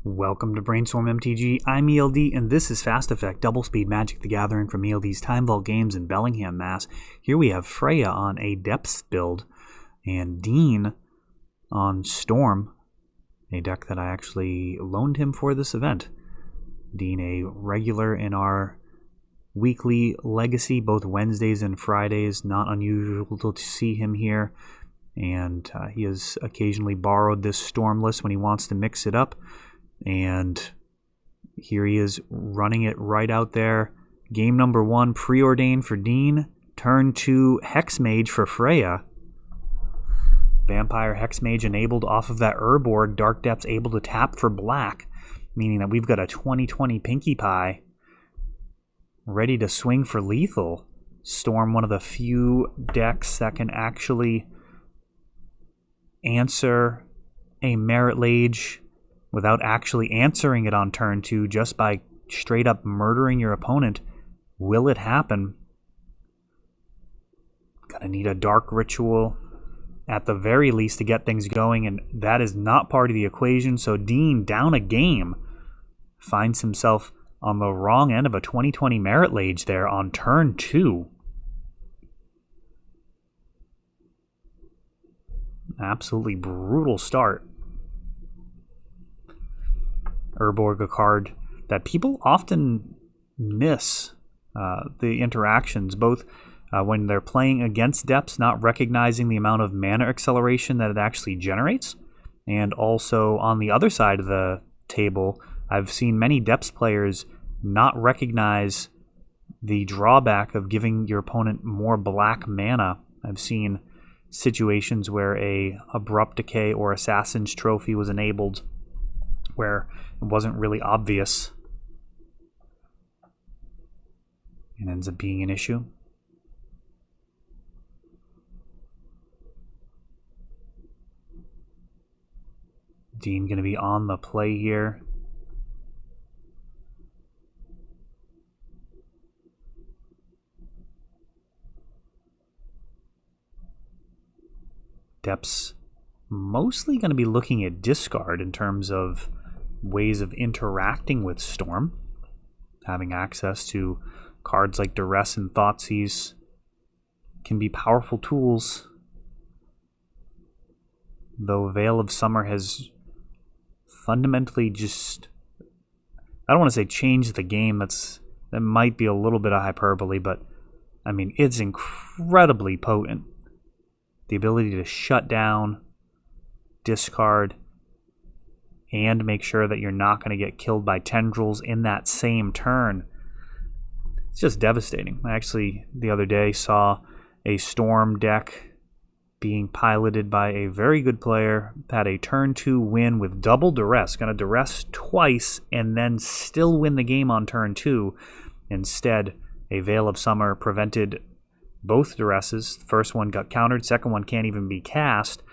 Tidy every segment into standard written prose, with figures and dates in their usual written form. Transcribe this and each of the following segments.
Welcome to Brainstorm MTG. I'm ELD, and this is Fast Effect Double Speed Magic the Gathering from ELD's Time Vault Games in Bellingham, Mass. Here we have Freya on a Depths build, and Dean on Storm, a deck that I actually loaned him for this event. Dean, a regular in our weekly legacy, both Wednesdays and Fridays. Not unusual to see him here, and he has occasionally borrowed this Storm list when he wants to mix it up. And here he is running it right out there. Game number 1, preordained for Dean. Turn 2, Hexmage for Freya. Vampire Hexmage enabled off of that Urborg. Dark Depths able to tap for black, meaning that we've got a 20/20 Pinkie Pie ready to swing for lethal. Storm, one of the few decks that can actually answer a Merit Lage without actually answering it on turn 2, just by straight up murdering your opponent. Will it happen? Gonna need a Dark Ritual at the very least to get things going, and that is not part of the equation. So Dean, down a game, finds himself on the wrong end of a 20/20 Merit Lage there on turn 2. Absolutely brutal start. Urborg, a card that people often miss the interactions, both when they're playing against Depths, not recognizing the amount of mana acceleration that it actually generates, and also on the other side of the table, I've seen many Depths players not recognize the drawback of giving your opponent more black mana. I've seen situations where a Abrupt Decay or Assassin's Trophy was enabled where it wasn't really obvious and ends up being an issue. Dean going to be on the play here. Depths mostly going to be looking at discard in terms of ways of interacting with Storm. Having access to cards like Duress and Thoughtseize can be powerful tools, though Veil of Summer has fundamentally just, I don't want to say changed the game, that might be a little bit of hyperbole, but I mean, it's incredibly potent. The ability to shut down, discard, and make sure that you're not going to get killed by tendrils in that same turn. It's just devastating. I actually, the other day, saw a Storm deck being piloted by a very good player, had a turn 2 win with double Duress, going to Duress twice and then still win the game on turn 2. Instead, a Veil of Summer prevented both Duresses. The first one got countered, second one can't even be cast,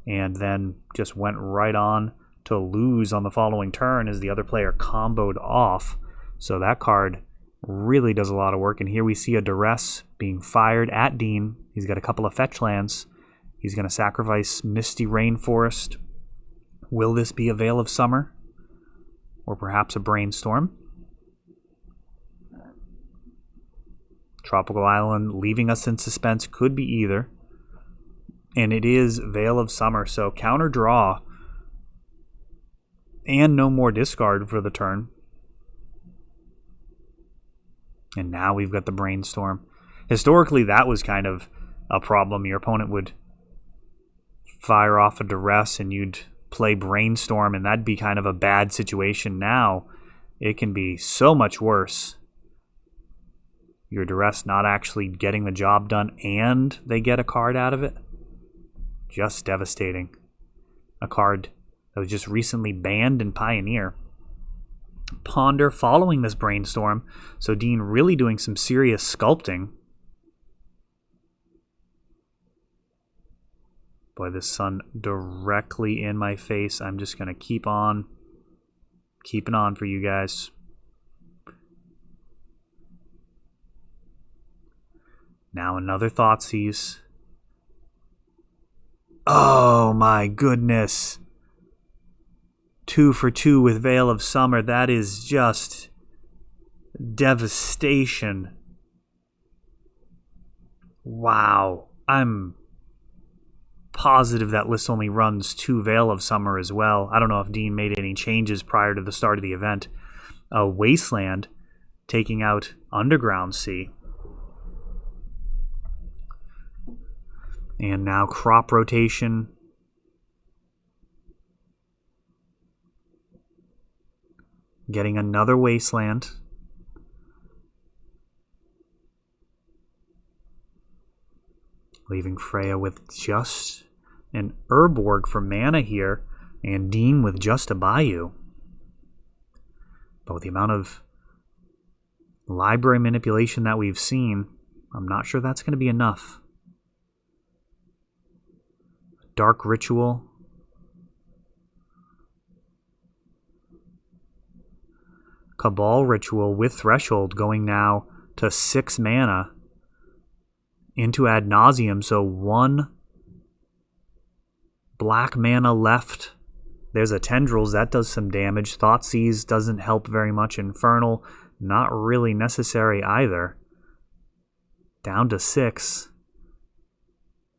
and then just went right on to lose on the following turn as the other player comboed off. So that card really does a lot of work. And here we see a Duress being fired at Dean. He's got a couple of fetch lands. He's going to sacrifice Misty Rainforest. Will this be a Veil of Summer? Or perhaps a Brainstorm? Tropical Island leaving us in suspense. Could be either. And it is Veil of Summer. So counter draw and no more discard for the turn. And now we've got the Brainstorm. Historically, that was kind of a problem. Your opponent would fire off a Duress and you'd play Brainstorm, and that'd be kind of a bad situation. Now, it can be so much worse. Your Duress not actually getting the job done and they get a card out of it. Just devastating. A card that was just recently banned in Pioneer. Ponder following this Brainstorm, so Dean really doing some serious sculpting. Boy, this sun directly in my face. I'm just going to keep on keeping on for you guys. Now another Thoughtseize. Oh my goodness. 2 for 2 with Veil of Summer. That is just devastation. Wow. I'm positive that list only runs 2 Veil of Summer as well. I don't know if Dean made any changes prior to the start of the event. Wasteland taking out Underground Sea. And now crop rotation. Getting another Wasteland. Leaving Freya with just an Urborg for mana here, and Dean with just a Bayou. But with the amount of library manipulation that we've seen, I'm not sure that's going to be enough. Dark Ritual. Cabal Ritual with Threshold going now to 6 mana into Ad Nauseam, so 1 black mana left. There's a Tendrils, that does some damage. Thoughtseize doesn't help very much. Infernal, not really necessary either. Down to 6.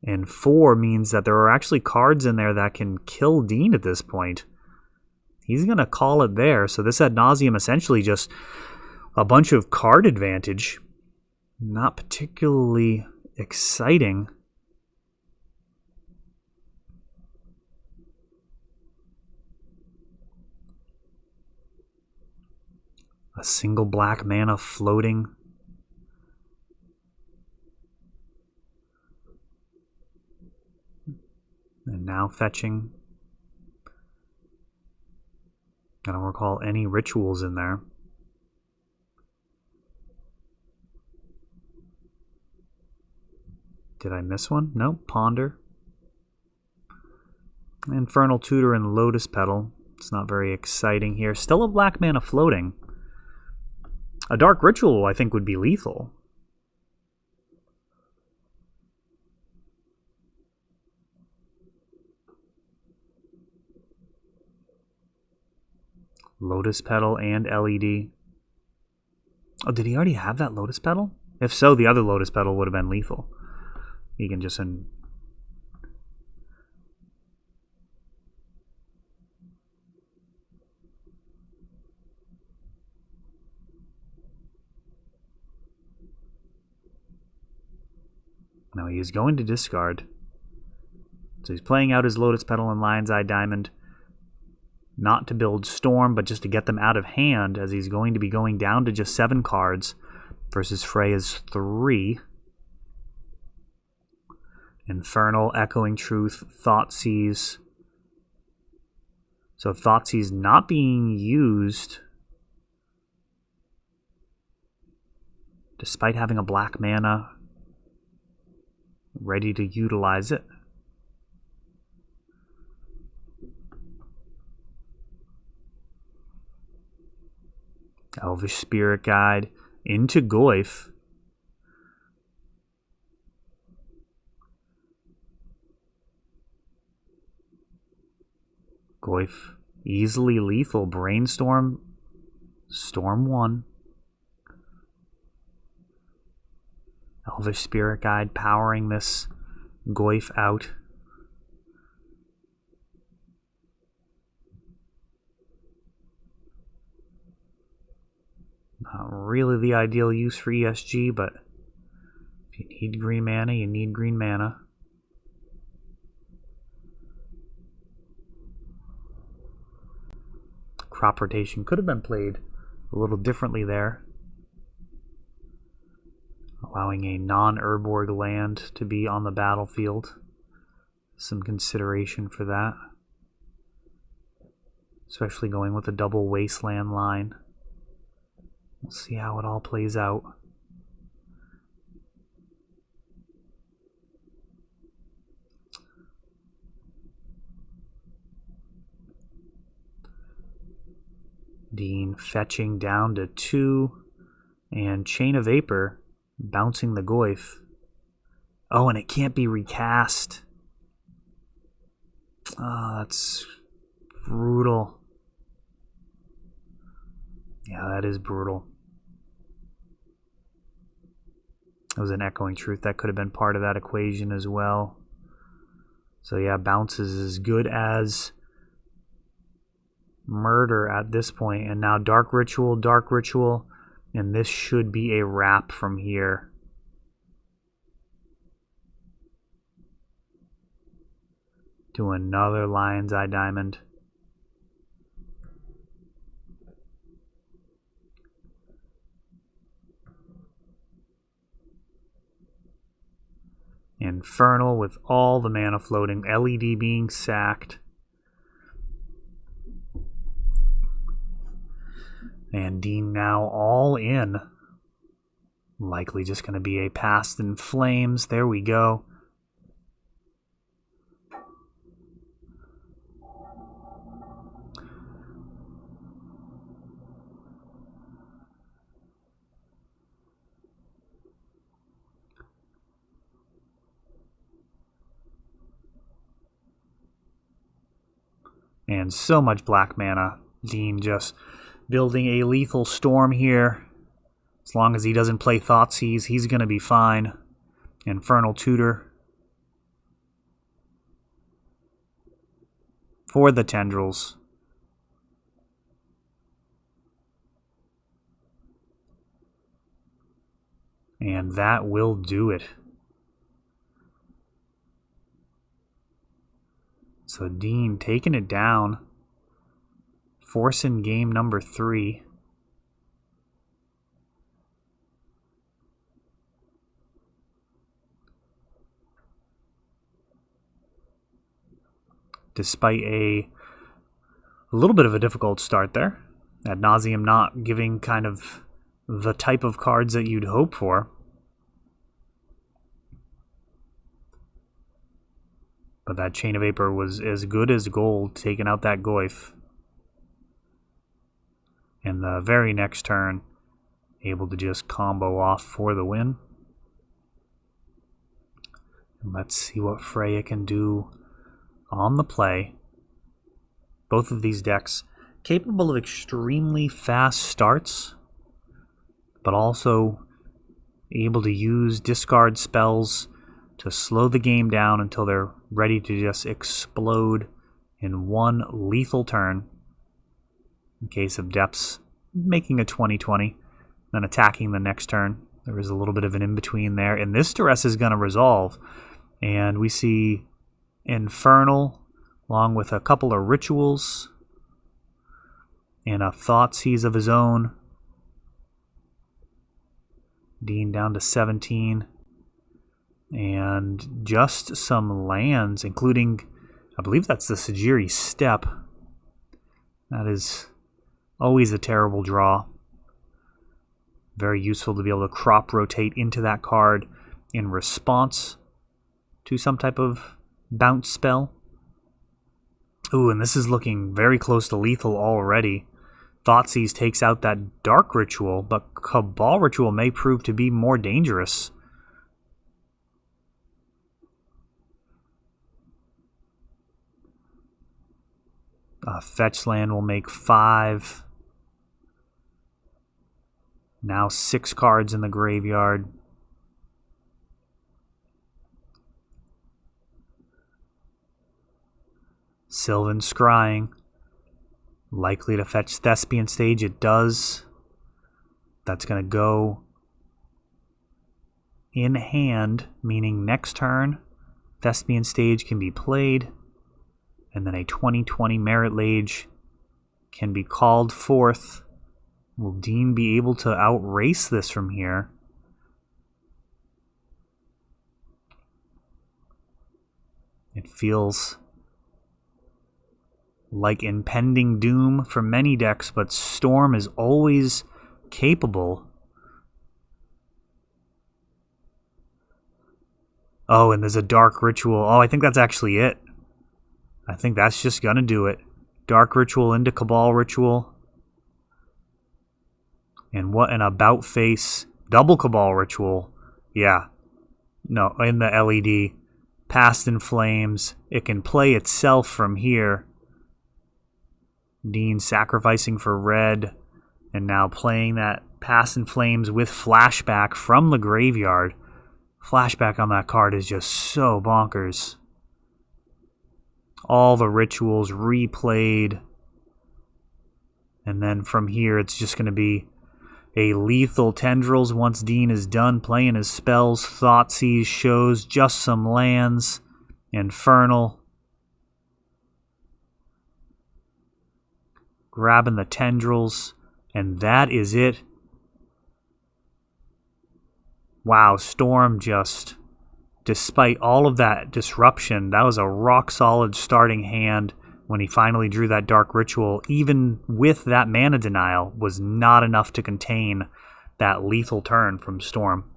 And 4 means that there are actually cards in there that can kill Dean at this point. He's going to call it there. So this Ad Nauseam essentially just a bunch of card advantage. Not particularly exciting. A single black mana floating. And now fetching. I don't recall any rituals in there. Did I miss one? No. Ponder. Infernal Tutor and Lotus Petal. It's not very exciting here. Still a black mana floating. A Dark Ritual, I think, would be lethal. Lotus Petal and LED. Oh, did he already have that Lotus Petal? If so, the other Lotus Petal would have been lethal. You can just... Now he is going to discard. So he's playing out his Lotus Petal and Lion's Eye Diamond. Not to build Storm, but just to get them out of hand, as he's going to be going down to just 7 cards versus Freya's 3. Infernal, Echoing Truth, Thoughtseize. So Thoughtseize not being used, despite having a black mana, ready to utilize it. Elvish Spirit Guide into Goyf. Goyf easily lethal. Brainstorm. Storm 1. Elvish Spirit Guide powering this Goyf out. Not really the ideal use for ESG, but if you need green mana, you need green mana. Crop rotation could have been played a little differently there, allowing a non-Urborg land to be on the battlefield. Some consideration for that, especially going with a double Wasteland line. We'll see how it all plays out. Dean fetching down to 2, and Chain of Vapor bouncing the Goyf. Oh, and it can't be recast. Oh, that's brutal. Yeah, that is brutal. That was an echoing truth. That could have been part of that equation as well. So yeah, bounces as good as murder at this point. And now Dark Ritual, and this should be a wrap from here. To another Lion's Eye Diamond. Infernal with all the mana floating, LED being sacked. And Dean now all in. Likely just going to be a Past in Flames. There we go. And so much black mana. Dean just building a lethal storm here. As long as he doesn't play Thoughtseize, he's going to be fine. Infernal Tutor. For the Tendrils. And that will do it. So Dean taking it down. Forcing game number 3. Despite a little bit of a difficult start there. Ad nauseam not giving kind of the type of cards that you'd hope for. But that Chain of Vapor was as good as gold, taking out that Goyf. And the very next turn, able to just combo off for the win. And let's see what Freya can do on the play. Both of these decks capable of extremely fast starts, but also able to use discard spells to slow the game down until they're ready to just explode in one lethal turn. In case of Depths, making a 20-20, then attacking the next turn. There is a little bit of an in-between there. And this Duress is going to resolve. And we see Infernal, along with a couple of Rituals, and a Thoughtseize of his own. Dean down to 17. And just some lands, including, I believe that's the Sajiri Step. That is always a terrible draw. Very useful to be able to crop rotate into that card in response to some type of bounce spell. Ooh, and this is looking very close to lethal already. Thoughtseize takes out that Dark Ritual, but Cabal Ritual may prove to be more dangerous. Fetch land will make 5. Now 6 cards in the graveyard. Sylvan Scrying. Likely to fetch Thespian Stage. It does. That's going to go in hand, meaning next turn, Thespian Stage can be played. And then a 20-20 Merit Lage can be called forth. Will Dean be able to outrace this from here? It feels like impending doom for many decks, but Storm is always capable. Oh, and there's a Dark Ritual. Oh, I think that's actually it. I think that's just going to do it. Dark Ritual into Cabal Ritual. And what an about face. Double Cabal Ritual. Yeah. No, in the LED. Past in Flames. It can play itself from here. Dean sacrificing for red. And now playing that Pass in Flames with flashback from the graveyard. Flashback on that card is just so bonkers. All the rituals replayed. And then from here, it's just going to be a lethal Tendrils once Dean is done playing his spells. Thoughtseize shows just some lands. Infernal. Grabbing the Tendrils. And that is it. Wow, Storm just, despite all of that disruption, that was a rock-solid starting hand. When he finally drew that Dark Ritual, even with that mana denial, was not enough to contain that lethal turn from Storm.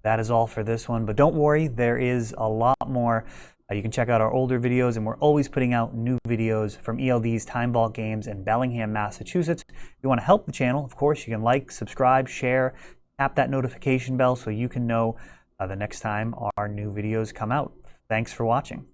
That is all for this one, but don't worry, there is a lot more. You can check out our older videos, and we're always putting out new videos from ELD's Time Vault Games in Bellingham, Massachusetts. If you want to help the channel, of course, you can like, subscribe, share, tap that notification bell so you can know the next time our new videos come out. Thanks for watching.